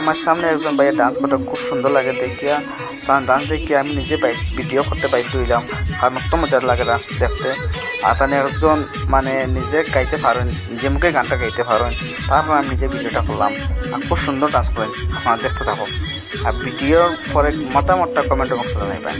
আমার সামনে একজন ভাইয়ের ডান্স করতে খুব সুন্দর লাগে দেখিয়া, কারণ ডান্স দেখিয়ে আমি নিজে ভিডিও করতে বাধ্য হইলাম, কারণ অত মজার লাগে ডান্স দেখতে। আর তাহলে একজন মানে নিজে গাইতে পারেন, নিজে মুখে গানটা গাইতে পারেন, তারপর আমি নিজে ভিডিওটা করলাম। আর খুব সুন্দর ডান্স করেন, আপনারা দেখতে থাকুন। আর ভিডিওর পরে মতামতটা কমেন্ট বক্সে জানাইবেন।